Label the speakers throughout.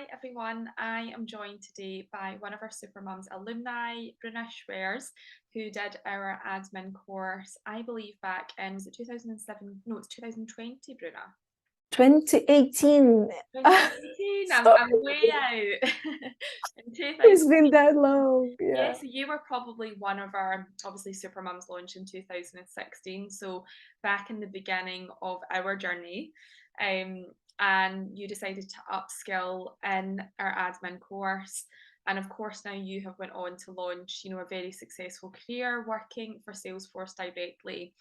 Speaker 1: Hi everyone, I am joined today by one of our Supermums alumni, Bruna Schwers, who did our admin course, I believe back in, was it 2007? No, it's 2020, Bruna.
Speaker 2: 2018.
Speaker 1: 2018,
Speaker 2: Sorry,
Speaker 1: I'm way out. In
Speaker 2: it's been
Speaker 1: 2018.
Speaker 2: that long.
Speaker 1: Yeah,
Speaker 2: Yeah.
Speaker 1: so you were probably one of our obviously Supermums launch in 2016. So back in the beginning of our journey, um, and you decided to upskill in our admin course. And of course, now you have went on to launch, a very successful career working for Salesforce directly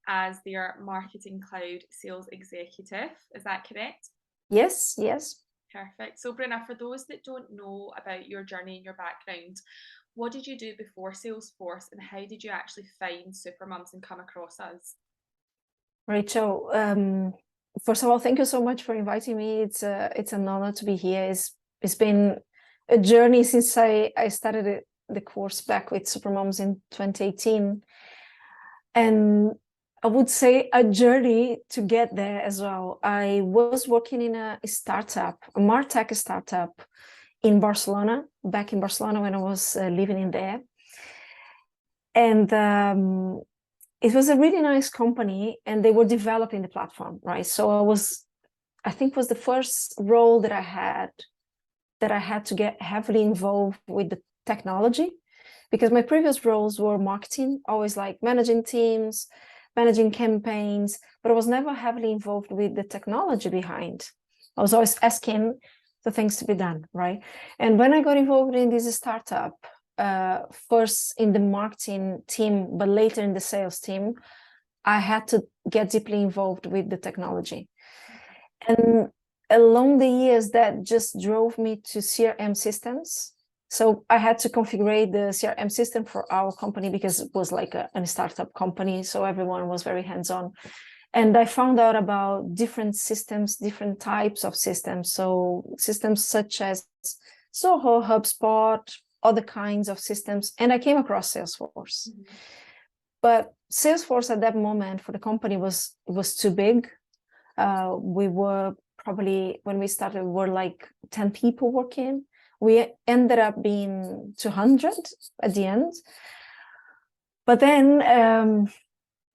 Speaker 1: as their Marketing Cloud sales executive. Is that correct?
Speaker 2: Yes, yes.
Speaker 1: Perfect. So, Bruna, for those that don't know about your journey and your background, what did you do before Salesforce and how did you actually find Supermums and come across us?
Speaker 2: Rachel, first of all, thank you so much for inviting me. It's an honor to be here. It's been a journey since I started the course back with Supermoms in 2018. And I would say a journey to get there as well. I was working in a startup, a MarTech startup in Barcelona, back in Barcelona when I was living in there. And it was a really nice company and they were developing the platform, right? So I think was the first role that I had to get heavily involved with the technology, because my previous roles were marketing, always like managing teams, managing campaigns, but I was never heavily involved with the technology behind. I was always asking the things to be done, right? And when I got involved in this startup, first in the marketing team, but later in the sales team, I had to get deeply involved with the technology. And along the years, that just drove me to CRM systems. So I had to configure the CRM system for our company because it was like a startup company. So everyone was very hands-on. And I found out about different systems, different types of systems. So systems such as Zoho, HubSpot, other kinds of systems. And I came across Salesforce.
Speaker 1: Mm-hmm.
Speaker 2: But Salesforce at that moment for the company was too big. We were probably, when we started, we were like 10 people working. We ended up being 200 at the end. But then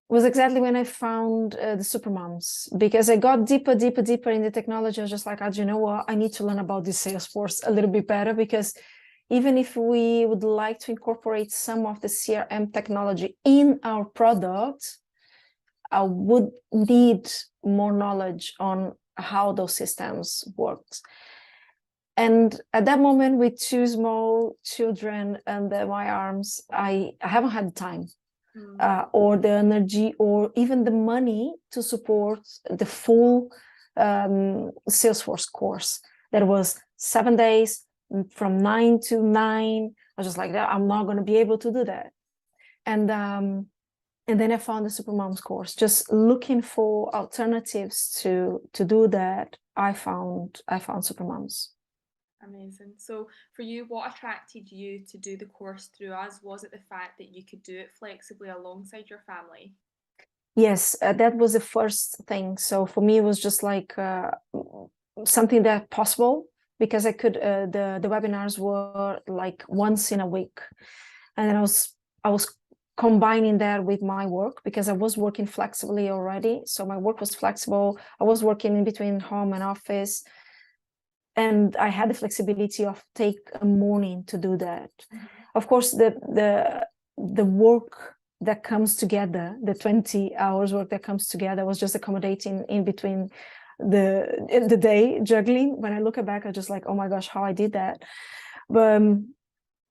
Speaker 2: was exactly when I found the Supermoms, because I got deeper in the technology. I was just like, oh, do you know what? I need to learn about this Salesforce a little bit better, because even if we would like to incorporate some of the CRM technology in our product, I would need more knowledge on how those systems worked. And at that moment, with two small children under my arms, I haven't had the time or the energy or even the money to support the full Salesforce course. That was 7 days from 9 to 9. I was just like, that I'm not going to be able to do that. And then I found the Supermoms course, just looking for alternatives to do that. I found Supermoms.
Speaker 1: Amazing. So for you, what attracted you to do the course through us? Was it the fact that you could do it flexibly alongside your family?
Speaker 2: Yes, that was the first thing. So for me, it was just like something that possible, because I could. The webinars were like once in a week, and then I was combining that with my work, because I was working flexibly already. So my work was flexible. I was working in between home and office, and I had the flexibility of take a morning to do that.
Speaker 1: Mm-hmm.
Speaker 2: Of course, the work that comes together, the 20 hours work that comes together, was just accommodating in between the day, juggling. When I look back, I just like, oh my gosh, how I did that. But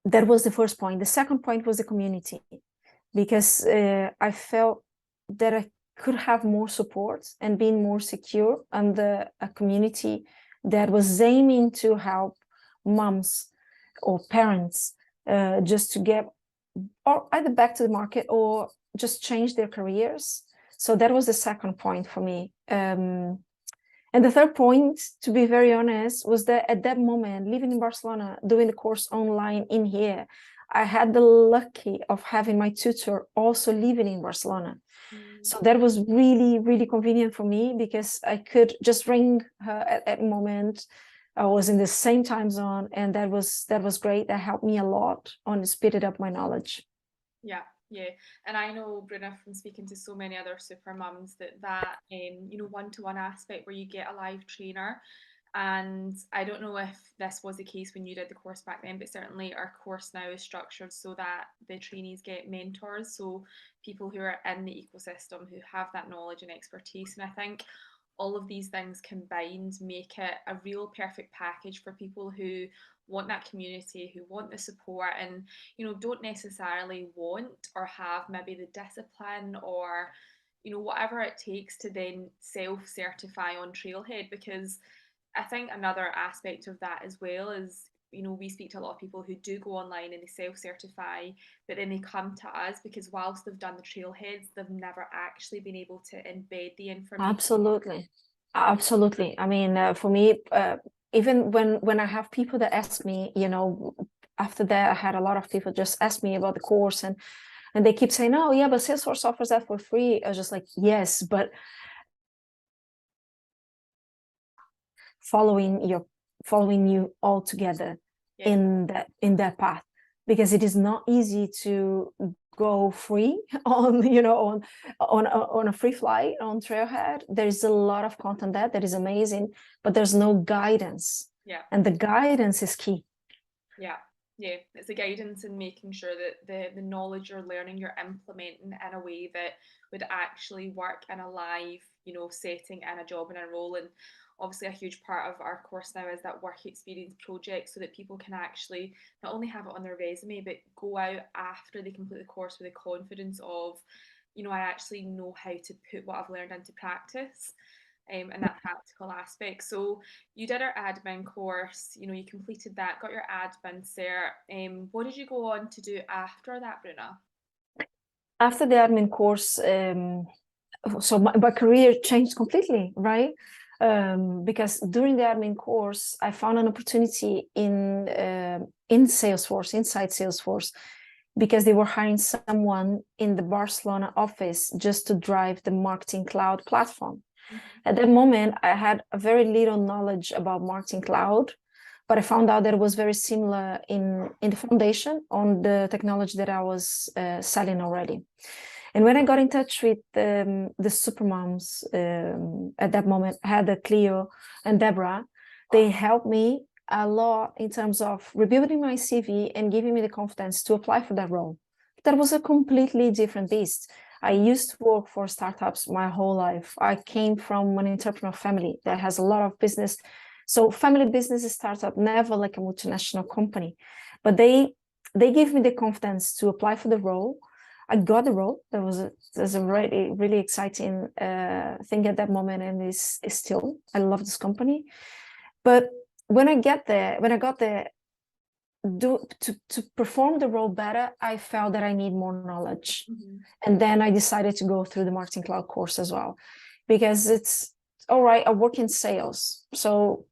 Speaker 2: that was the first point. The second point was the community, because I felt that I could have more support and being more secure under a community that was aiming to help moms or parents just to get or either back to the market or just change their careers. So that was the second point for me. And the third point, to be very honest, was that at that moment, living in Barcelona, doing the course online in here, I had the lucky of having my tutor also living in Barcelona. So that was really, really convenient for me, because I could just ring her at a moment, I was in the same time zone, and that was great. That helped me a lot on speeded up my knowledge.
Speaker 1: Yeah, yeah. And I know, Bruna, from speaking to so many other super mums, that you know, one-to-one aspect where you get a live trainer. And I don't know if this was the case when you did the course back then, but certainly our course now is structured so that the trainees get mentors, so people who are in the ecosystem who have that knowledge and expertise. And I think all of these things combined make it a real perfect package for people who want that community, who want the support, and you know, don't necessarily want or have maybe the discipline or you know, whatever it takes to then self-certify on Trailhead. Because I think another aspect of that as well is, you know, we speak to a lot of people who do go online and they self-certify, but then they come to us because whilst they've done the trailheads, they've never actually been able to embed the information.
Speaker 2: Absolutely. Absolutely. I mean, for me, even when I have people that ask me, you know, after that, I had a lot of people just ask me about the course, and they keep saying, "Oh, yeah, but Salesforce offers that for free." I was just like, "Yes, but following you all together
Speaker 1: Yeah.
Speaker 2: in that path, because it is not easy to go free on, you know, on a free flight on Trailhead. There is a lot of content that is amazing, but there's no guidance.
Speaker 1: Yeah.
Speaker 2: And the guidance is key.
Speaker 1: Yeah. Yeah, it's the guidance and making sure that the knowledge you're learning, you're implementing in a way that would actually work in a live, you know, setting in a job and a role. And obviously a huge part of our course now is that work experience project, so that people can actually not only have it on their resume, but go out after they complete the course with the confidence of, you know, I actually know how to put what I've learned into practice. And that practical aspect. So you did our admin course, you know, you completed that, got your admin cert. What did you go on to do after that, Bruna?
Speaker 2: After the admin course, so my career changed completely, right? Because during the admin course, I found an opportunity in Salesforce, inside Salesforce, because they were hiring someone in the Barcelona office just to drive the Marketing Cloud platform.
Speaker 1: Mm-hmm.
Speaker 2: At that moment, I had very little knowledge about Marketing Cloud, but I found out that it was very similar in the foundation on the technology that I was selling already. And when I got in touch with the supermoms at that moment, I had Cleo and Deborah, they helped me a lot in terms of rebuilding my CV and giving me the confidence to apply for that role. That was a completely different beast. I used to work for startups my whole life. I came from an entrepreneurial family that has a lot of business. So family business startup, never like a multinational company. But they gave me the confidence to apply for the role. I got the role. That was a really, really exciting thing at that moment, and is still. I love this company. But when I got there, to perform the role better, I felt that I need more knowledge.
Speaker 1: Mm-hmm.
Speaker 2: And then I decided to go through the Marketing Cloud course as well, because it's all right. I work in sales. So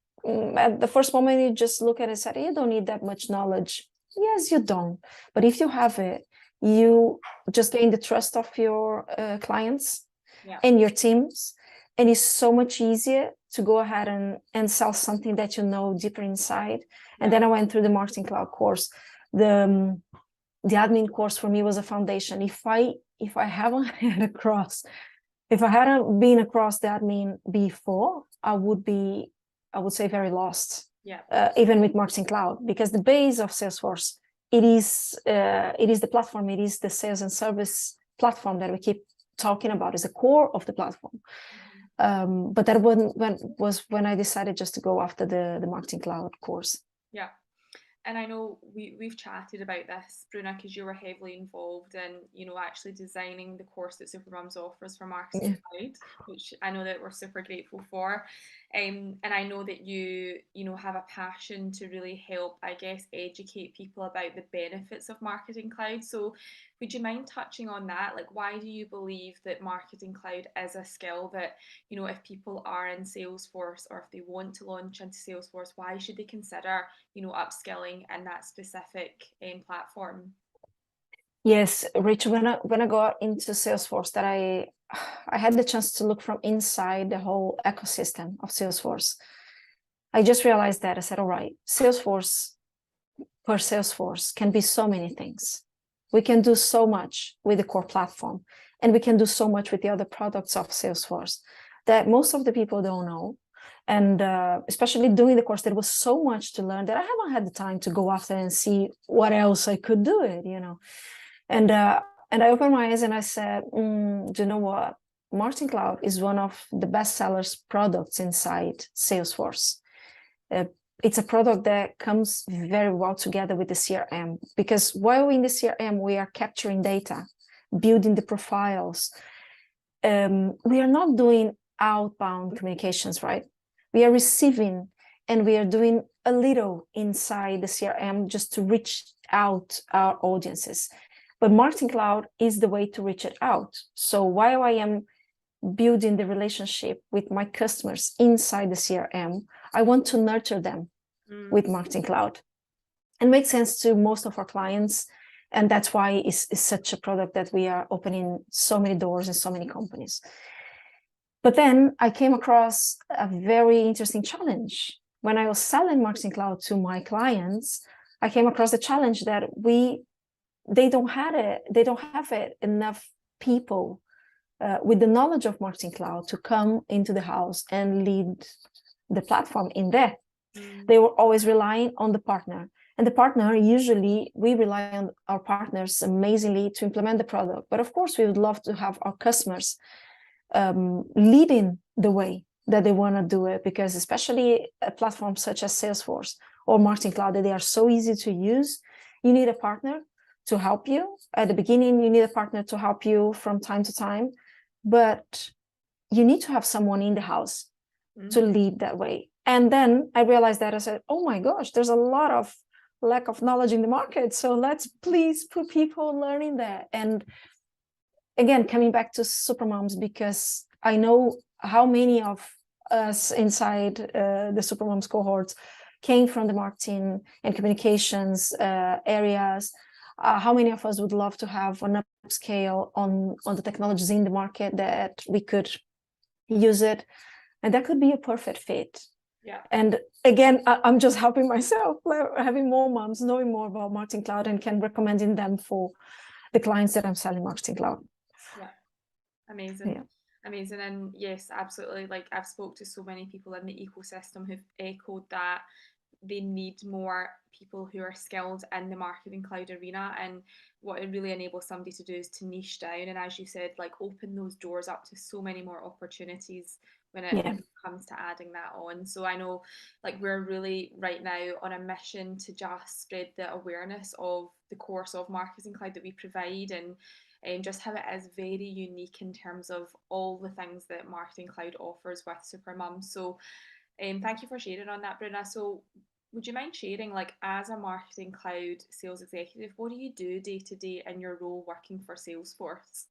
Speaker 2: at the first moment, you just look at it and say, you don't need that much knowledge. Yes, you don't. But if you have it, you just gain the trust of your clients and your teams. And it's so much easier to go ahead and sell something that you know deeper inside. And then I went through the Marketing Cloud course. The admin course for me was a foundation. If I hadn't been across the admin before, I would say very lost.
Speaker 1: Yeah.
Speaker 2: Even with Marketing Cloud, because the base of Salesforce, it is the platform, it is the sales and service platform that we keep talking about, is the core of the platform.
Speaker 1: Mm-hmm.
Speaker 2: But that was when I decided just to go after the Marketing Cloud course.
Speaker 1: Yeah. And I know we've chatted about this, Bruna, because you were heavily involved in, you know, actually designing the course that Supermums offers for Marketing Cloud, which I know that we're super grateful for. And I know that you know, have a passion to really help, I guess, educate people about the benefits of Marketing Cloud. So would you mind touching on that? Like, why do you believe that Marketing Cloud is a skill that, you know, if people are in Salesforce or if they want to launch into Salesforce, why should they consider, you know, upskilling in that specific platform?
Speaker 2: Yes, Rachel, when I got into Salesforce, that I had the chance to look from inside the whole ecosystem of Salesforce. I just realized that I said, all right, Salesforce per Salesforce can be so many things. We can do so much with the core platform, and we can do so much with the other products of Salesforce that most of the people don't know. And especially doing the course, there was so much to learn that I haven't had the time to go after and see what else I could do it, you know. And I opened my eyes and I said, do you know what? Marketing Cloud is one of the best sellers products inside Salesforce. It's a product that comes very well together with the CRM, because while in the CRM, we are capturing data, building the profiles. We are not doing outbound communications, right? We are receiving, and we are doing a little inside the CRM just to reach out our audiences. But Marketing Cloud is the way to reach it out. So while I am building the relationship with my customers inside the CRM, I want to nurture them with Marketing Cloud. And makes sense to most of our clients. And that's why it's such a product that we are opening so many doors in so many companies. But then I came across a very interesting challenge. When I was selling Marketing Cloud to my clients, I came across the challenge that they don't have enough people with the knowledge of Marketing Cloud to come into the house and lead the platform in there. They were always relying on the partner. And the partner, usually we rely on our partners amazingly to implement the product. But of course, we would love to have our customers leading the way that they want to do it, because especially a platform such as Salesforce or Marketing Cloud, that they are so easy to use, you need a partner to help you. At the beginning, you need a partner to help you from time to time, but you need to have someone in the house to lead that way. And then I realized that I said, oh my gosh, there's a lot of lack of knowledge in the market. So let's please put people learning that. And again, coming back to Supermoms, because I know how many of us inside the Supermoms cohorts came from the marketing and communications areas. How many of us would love to have an upscale on the technologies in the market that we could use it? And that could be a perfect fit.
Speaker 1: Yeah.
Speaker 2: And again, I'm just helping myself, having more moms, knowing more about Marketing Cloud, and can recommending them for the clients that I'm selling Marketing Cloud.
Speaker 1: Yeah, amazing.
Speaker 2: Yeah.
Speaker 1: Amazing. And yes, absolutely. Like, I've spoke to so many people in the ecosystem who've echoed that they need more people who are skilled in the Marketing Cloud arena, and what it really enables somebody to do is to niche down, and as you said, like, open those doors up to so many more opportunities when it comes to adding that on. So I know, like, we're really right now on a mission to just spread the awareness of the course of Marketing Cloud that we provide, and just how it is very unique in terms of all the things that Marketing Cloud offers with Supermum. So thank you for sharing on that, Bruna. So would you mind sharing, like, as a Marketing Cloud sales executive, what do you do day to day in your role working for Salesforce?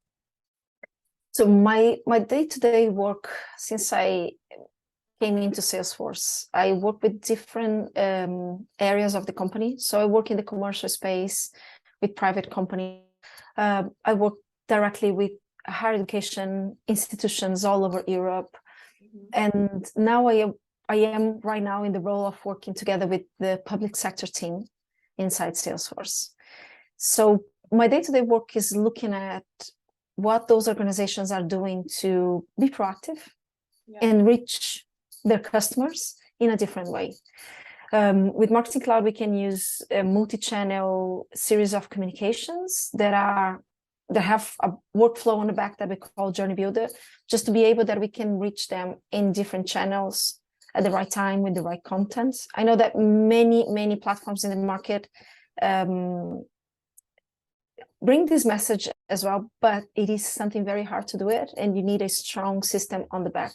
Speaker 2: So my day-to-day work, since I came into Salesforce, I work with different areas of the company. So I work in the commercial space with private companies. I work directly with higher education institutions all over Europe. And now I am right now in the role of working together with the public sector team inside Salesforce. So my day-to-day work is looking at what those organizations are doing to be proactive and reach their customers in a different way. With Marketing Cloud, we can use a multi-channel series of communications that have a workflow on the back that we call Journey Builder, just to be able that we can reach them in different channels at the right time with the right content. I know that many platforms in the market bring this message as well, but it is something very hard to do it, and you need a strong system on the back.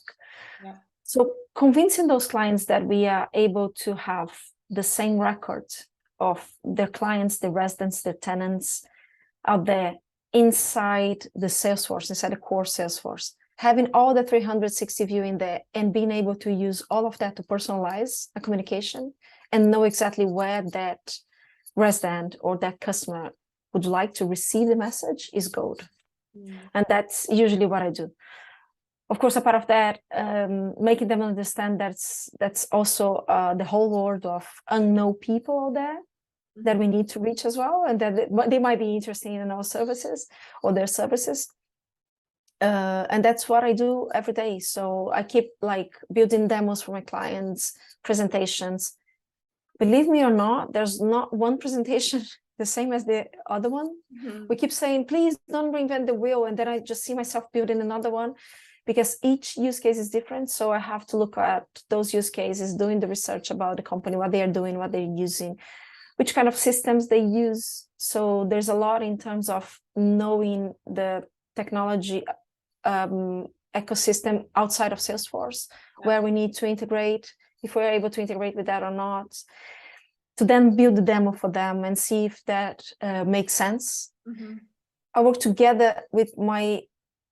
Speaker 1: Yeah.
Speaker 2: So convincing those clients that we are able to have the same record of their clients, the residents, the tenants out there inside the Salesforce, inside the core Salesforce, having all the 360 view in there and being able to use all of that to personalize a communication and know exactly where that resident or that customer would like to receive the message is gold. And that's usually what I do. of course, a part of that, making them understand that's also the whole world of unknown people out there that we need to reach as well, and that they might be interested in our services or their services. And that's what I do every day. So I keep like building demos for my clients, presentations. Believe me or not, there's not one presentation the same as the other one. We keep saying, please don't reinvent the wheel. And then I just see myself building another one, because each use case is different. So I have to look at those use cases, doing the research about the company, what they are doing, what they're using, which kind of systems they use. So there's a lot in terms of knowing the technology ecosystem outside of Salesforce, where we need to integrate, if we're able to integrate with that or not, to then build the demo for them and see if that makes sense. I work together with my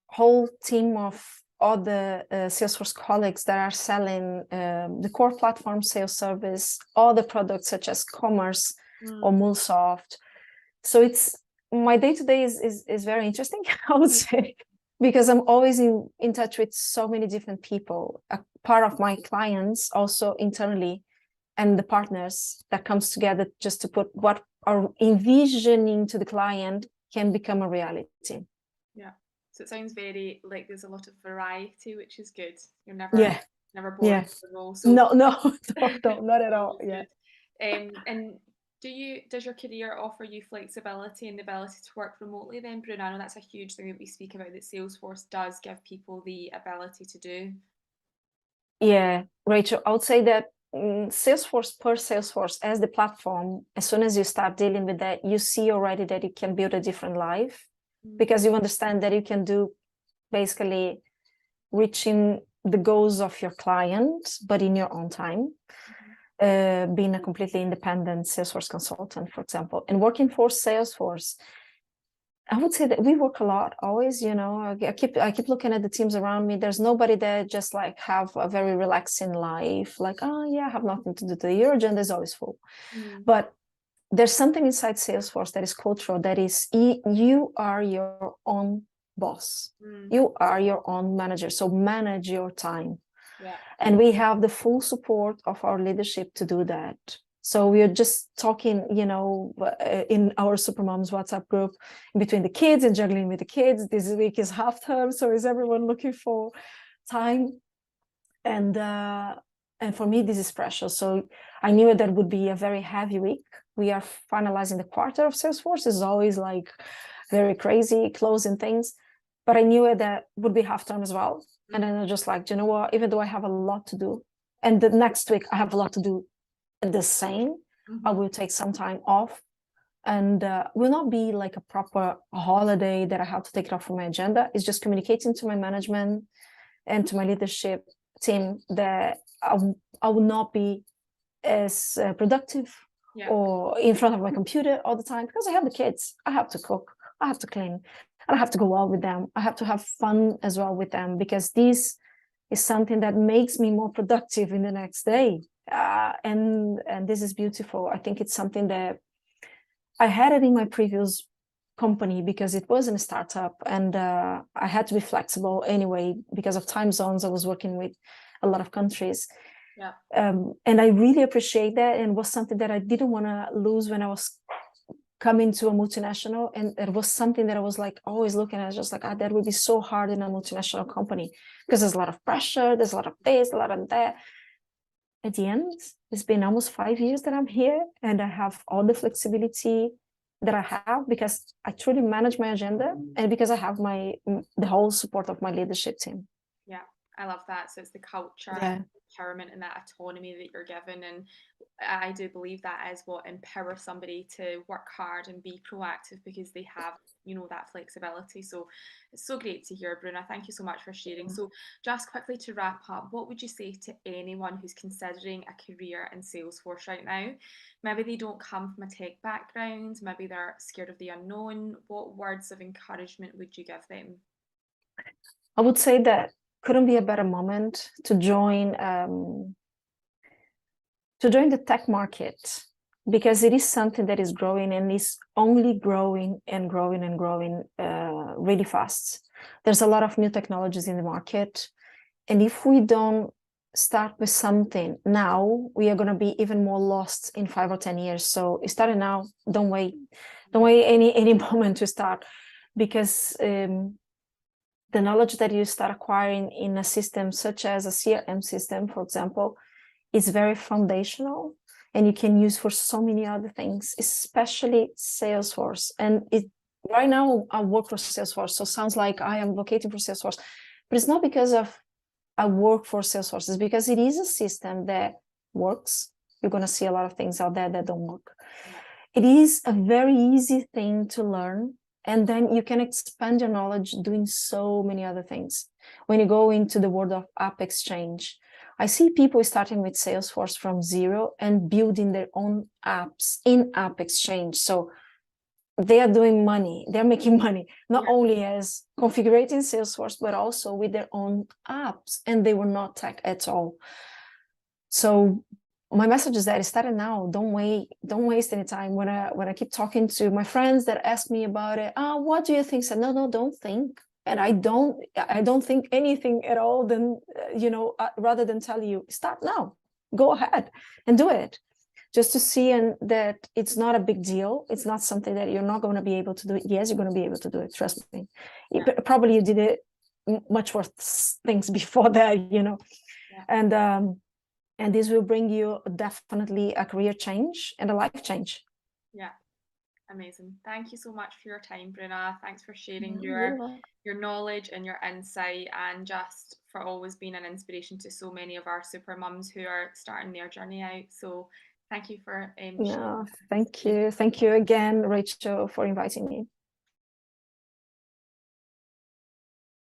Speaker 2: whole team of all the Salesforce colleagues that are selling the core platform sales service, all the products such as commerce or MuleSoft. So it's my day-to-day is very interesting, I would say, because I'm always in touch with so many different people. A part of my clients also internally, and the partners that comes together just to put what are envisioning to the client can become a reality.
Speaker 1: Yeah. So it sounds very like there's a lot of variety, which is good. You're never bored of the role. So
Speaker 2: no, not at all. Yeah.
Speaker 1: And does your career offer you flexibility and the ability to work remotely then, Bruna? I know that's a huge thing that we speak about, that Salesforce does give people the ability to do.
Speaker 2: Yeah, Rachel, I would say that Salesforce as the platform, as soon as you start dealing with that, you see already that you can build a different life, because you understand that you can do basically reaching the goals of your client, but in your own time. Being a completely independent Salesforce consultant, for example, and working for Salesforce, I would say that we work a lot always, I keep looking at the teams around me. There's nobody that just like have a very relaxing life, like, oh yeah, I have nothing to do today. Your agenda is always full. But there's something inside Salesforce that is cultural, that is you are your own boss. You are your own manager. So manage your time. Yeah. And we have the full support of our leadership to do that. So we are just talking, in our Supermoms WhatsApp group, between the kids and juggling with the kids. This week is half term, so is everyone looking for time? And for me, this is precious. So I knew that would be a very heavy week. We are finalizing the quarter of Salesforce. It's always like very crazy, closing things. But I knew that would be half term as well. And then I just like, you know what, even though I have a lot to do, and the next week I have a lot to do the same, I will take some time off, and will not be like a proper holiday that I have to take it off from my agenda. It's just communicating to my management and to my leadership team that I will not be as productive or in front of my computer all the time, because I have the kids. I have to cook, I have to clean, and I have to go out with them. I have to have fun as well with them, because this is something that makes me more productive in the next day. And this is beautiful. I think it's something that I had it in my previous company, because it wasn't a startup, and I had to be flexible anyway because of time zones. I was working with a lot of countries. Yeah. And I really appreciate that, and was something that I didn't want to lose when I was coming to a multinational. And it was something that I was like always looking at, just like, that would be so hard in a multinational company, because there's a lot of pressure, there's a lot of this, a lot of that. At the end, it's been almost 5 years that I'm here, and I have all the flexibility that I have because I truly manage my agenda, and because I have the whole support of my leadership team.
Speaker 1: Yeah, I love that. So it's the culture, empowerment, and that autonomy that you're given. And I do believe that is what empowers somebody to work hard and be proactive, because they have, that flexibility. So it's so great to hear, Bruna. Thank you so much for sharing. So just quickly to wrap up, what would you say to anyone who's considering a career in Salesforce right now? Maybe they don't come from a tech background, maybe they're scared of the unknown. What words of encouragement would you give them?
Speaker 2: I would say that couldn't be a better moment to join the tech market, because it is something that is growing and is only growing and growing and growing really fast. There's a lot of new technologies in the market. And if we don't start with something now, we are going to be even more lost in 5 or 10 years. So start it now. Don't wait. Don't wait any moment to start, because the knowledge that you start acquiring in a system such as a CRM system, for example, is very foundational, and you can use for so many other things, especially Salesforce. And right now I work for Salesforce, so sounds like I am advocating for Salesforce, but it's not because of I work for Salesforce. It's because it is a system that works. You're going to see a lot of things out there that don't work. It is a very easy thing to learn, and then you can expand your knowledge doing so many other things. When you go into the world of app exchange, I see people starting with Salesforce from zero and building their own apps in app exchange. So they are doing money, they're making money, not only as configuring Salesforce, but also with their own apps, and they were not tech at all. So my message is that start it now. Don't waste any time. When I keep talking to my friends that ask me about it, what do you think? I said, no, don't think. And I don't think anything at all. Then rather than tell you start now, go ahead and do it, just to see that it's not a big deal. It's not something that you're not going to be able to do. Yes, you're going to be able to do it. Trust me. Probably you did it much worse things before that, and this will bring you definitely a career change and a life change.
Speaker 1: Yeah. Amazing. Thank you so much for your time, Bruna. Thanks for sharing your knowledge and your insight, and just for always being an inspiration to so many of our super mums who are starting their journey out. So thank you for
Speaker 2: thank you again, Rachel, for inviting me.